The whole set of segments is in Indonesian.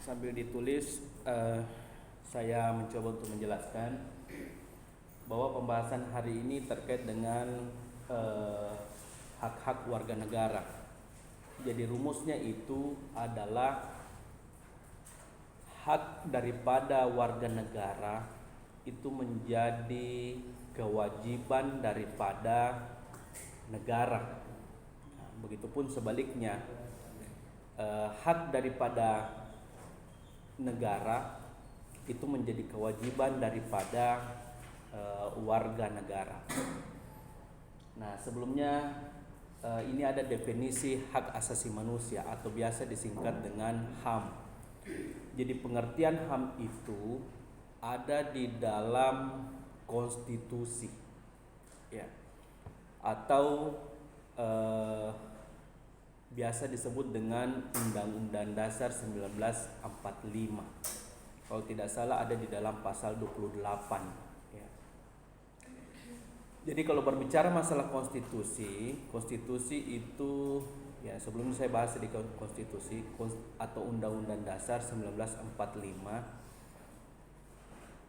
Sambil ditulis, saya mencoba untuk menjelaskan bahwa pembahasan hari ini terkait dengan hak-hak warga negara. Jadi rumusnya itu adalah hak daripada warga negara itu menjadi kewajiban daripada negara. Nah, begitupun sebaliknya, hak daripada negara itu menjadi kewajiban daripada warga negara. Nah, sebelumnya ini ada definisi hak asasi manusia atau biasa disingkat dengan HAM. Jadi pengertian HAM itu ada di dalam konstitusi, ya, atau biasa disebut dengan Undang-Undang Dasar 1945. Kalau tidak salah ada di dalam pasal 28, ya. Jadi kalau berbicara masalah konstitusi itu, ya, sebelum saya bahas di konstitusi atau Undang-Undang Dasar 1945,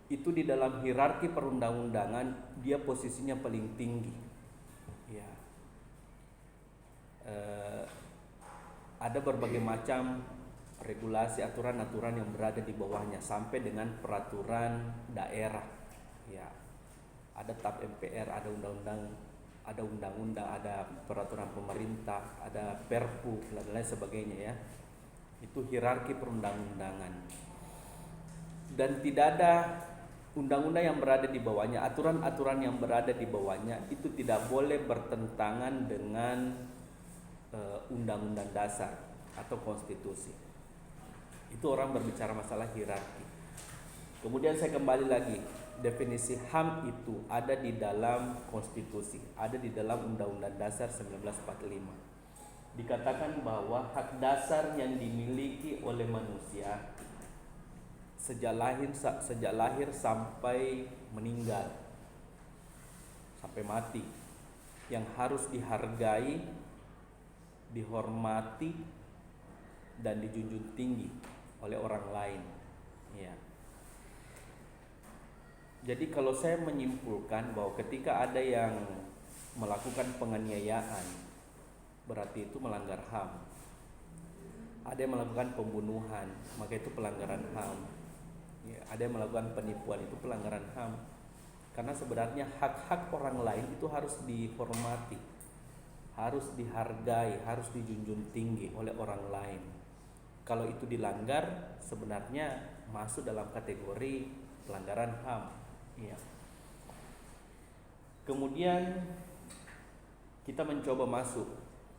itu di dalam hierarki perundang-undangan dia posisinya paling tinggi, ya. Ada berbagai macam regulasi, aturan-aturan yang berada di bawahnya sampai dengan peraturan daerah, ya. Ada TAP MPR, ada undang-undang, ada peraturan pemerintah, ada Perpu dan lain sebagainya, ya. Itu hierarki perundang-undangan. Dan tidak ada undang-undang yang berada di bawahnya, aturan-aturan yang berada di bawahnya itu tidak boleh bertentangan dengan undang-undang dasar atau konstitusi. Itu orang berbicara masalah hierarki. Kemudian saya kembali lagi, definisi HAM itu ada di dalam konstitusi, ada di dalam Undang-Undang Dasar 1945. Dikatakan bahwa hak dasar yang dimiliki oleh manusia sejak lahir sampai meninggal, sampai mati, yang harus dihargai, dihormati dan dijunjung tinggi oleh orang lain, ya. Jadi kalau saya menyimpulkan bahwa ketika ada yang melakukan penganiayaan, berarti itu melanggar HAM. Ada yang melakukan pembunuhan, maka itu pelanggaran HAM, ya. Ada yang melakukan penipuan, itu pelanggaran HAM. Karena sebenarnya hak-hak orang lain itu harus dihormati, harus dihargai, harus dijunjung tinggi oleh orang lain. Kalau itu dilanggar, sebenarnya masuk dalam kategori pelanggaran HAM, ya. Kemudian kita mencoba masuk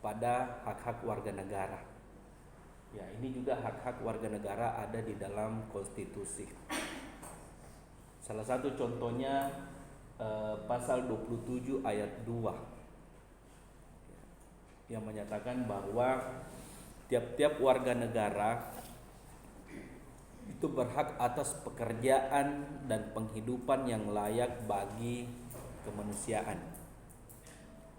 pada hak-hak warga negara. Ya, ini juga hak-hak warga negara ada di dalam konstitusi. Salah satu contohnya pasal 27 ayat 2 yang menyatakan bahwa tiap-tiap warga negara itu berhak atas pekerjaan dan penghidupan yang layak bagi kemanusiaan.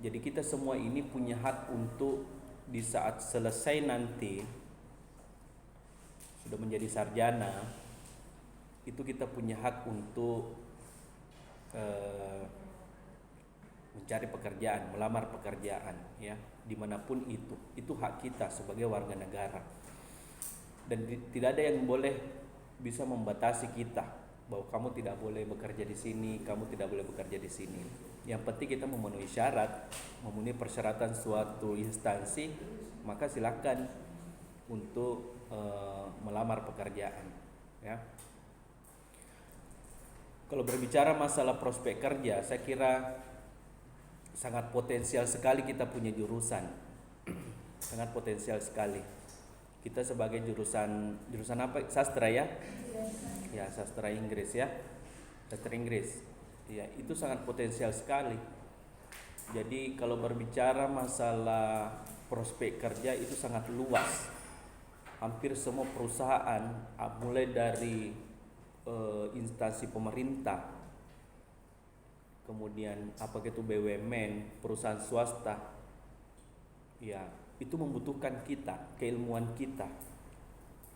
Jadi kita semua ini punya hak untuk di saat selesai nanti, sudah menjadi sarjana, itu kita punya hak untuk mencari pekerjaan, melamar pekerjaan, ya, dimanapun itu hak kita sebagai warga negara. Dan tidak ada yang boleh bisa membatasi kita bahwa kamu tidak boleh bekerja di sini, kamu tidak boleh bekerja di sini. Yang penting kita memenuhi syarat, memenuhi persyaratan suatu instansi, maka silakan untuk melamar pekerjaan, ya. Kalau berbicara masalah prospek kerja, saya kira sangat potensial sekali kita punya jurusan. Sangat potensial sekali. Kita sebagai jurusan apa? Sastra, ya? Ya, sastra Inggris, ya. Sastra Inggris. Ya, itu sangat potensial sekali. Jadi kalau berbicara masalah prospek kerja itu sangat luas. Hampir semua perusahaan, mulai dari instansi pemerintah, kemudian itu BUMN, perusahaan swasta, ya, itu membutuhkan kita, keilmuan kita.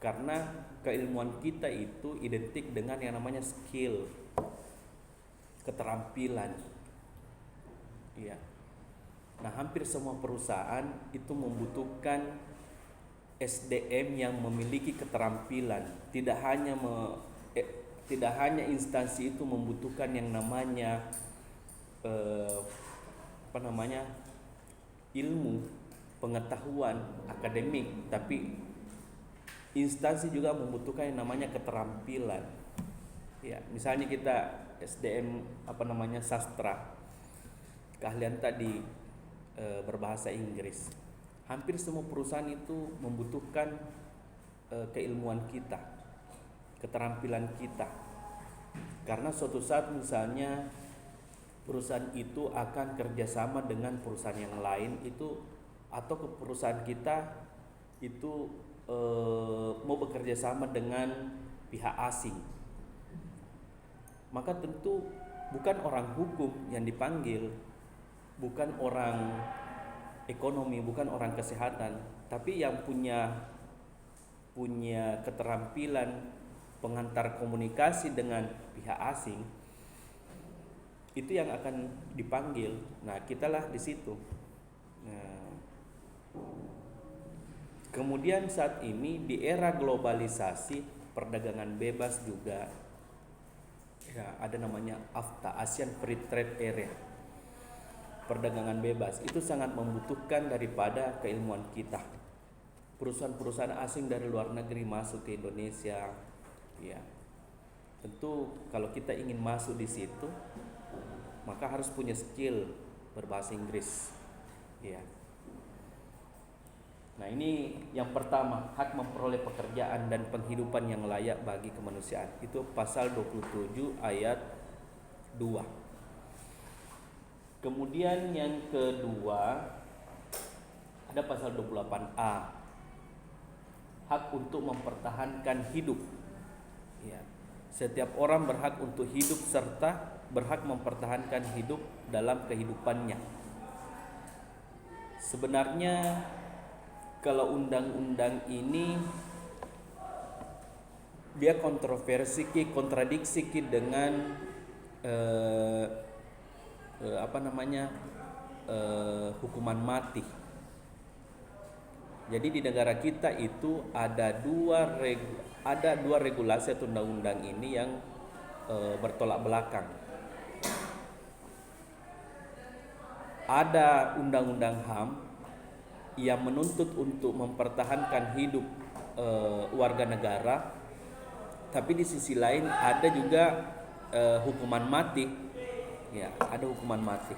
Karena keilmuan kita itu identik dengan yang namanya skill, keterampilan. Iya. Nah, hampir semua perusahaan itu membutuhkan SDM yang memiliki keterampilan. Tidak hanya instansi itu membutuhkan yang namanya ilmu, pengetahuan akademik, tapi instansi juga membutuhkan yang namanya keterampilan. Ya, misalnya kita SDM sastra, keahlian tadi berbahasa Inggris. Hampir semua perusahaan itu membutuhkan keilmuan kita, keterampilan kita. Karena suatu saat misalnya perusahaan itu akan kerjasama dengan perusahaan yang lain itu, atau ke perusahaan kita itu mau bekerja sama dengan pihak asing, maka tentu bukan orang hukum yang dipanggil, bukan orang ekonomi, bukan orang kesehatan, tapi yang punya keterampilan pengantar komunikasi dengan pihak asing, itu yang akan dipanggil. Nah, kitalah di situ. Nah, kemudian saat ini di era globalisasi, perdagangan bebas juga, ya, ada namanya AFTA, ASEAN Free Trade Area. Perdagangan bebas itu sangat membutuhkan daripada keilmuan kita. Perusahaan-perusahaan asing dari luar negeri masuk ke Indonesia, ya. Tentu kalau kita ingin masuk di situ, maka harus punya skill berbahasa Inggris, ya. Nah, ini yang pertama, hak memperoleh pekerjaan dan penghidupan yang layak bagi kemanusiaan. Itu pasal 27 ayat 2. Kemudian yang kedua ada pasal 28A, hak untuk mempertahankan hidup. Ya. Setiap orang berhak untuk hidup serta berhak mempertahankan hidup dalam kehidupannya. Sebenarnya kalau undang-undang ini dia kontradiksi dengan hukuman mati. Jadi di negara kita itu ada dua regulasi atau undang-undang ini yang bertolak belakang. Ada undang-undang HAM yang menuntut untuk mempertahankan hidup warga negara, tapi di sisi lain ada juga hukuman mati. Ya, ada hukuman mati.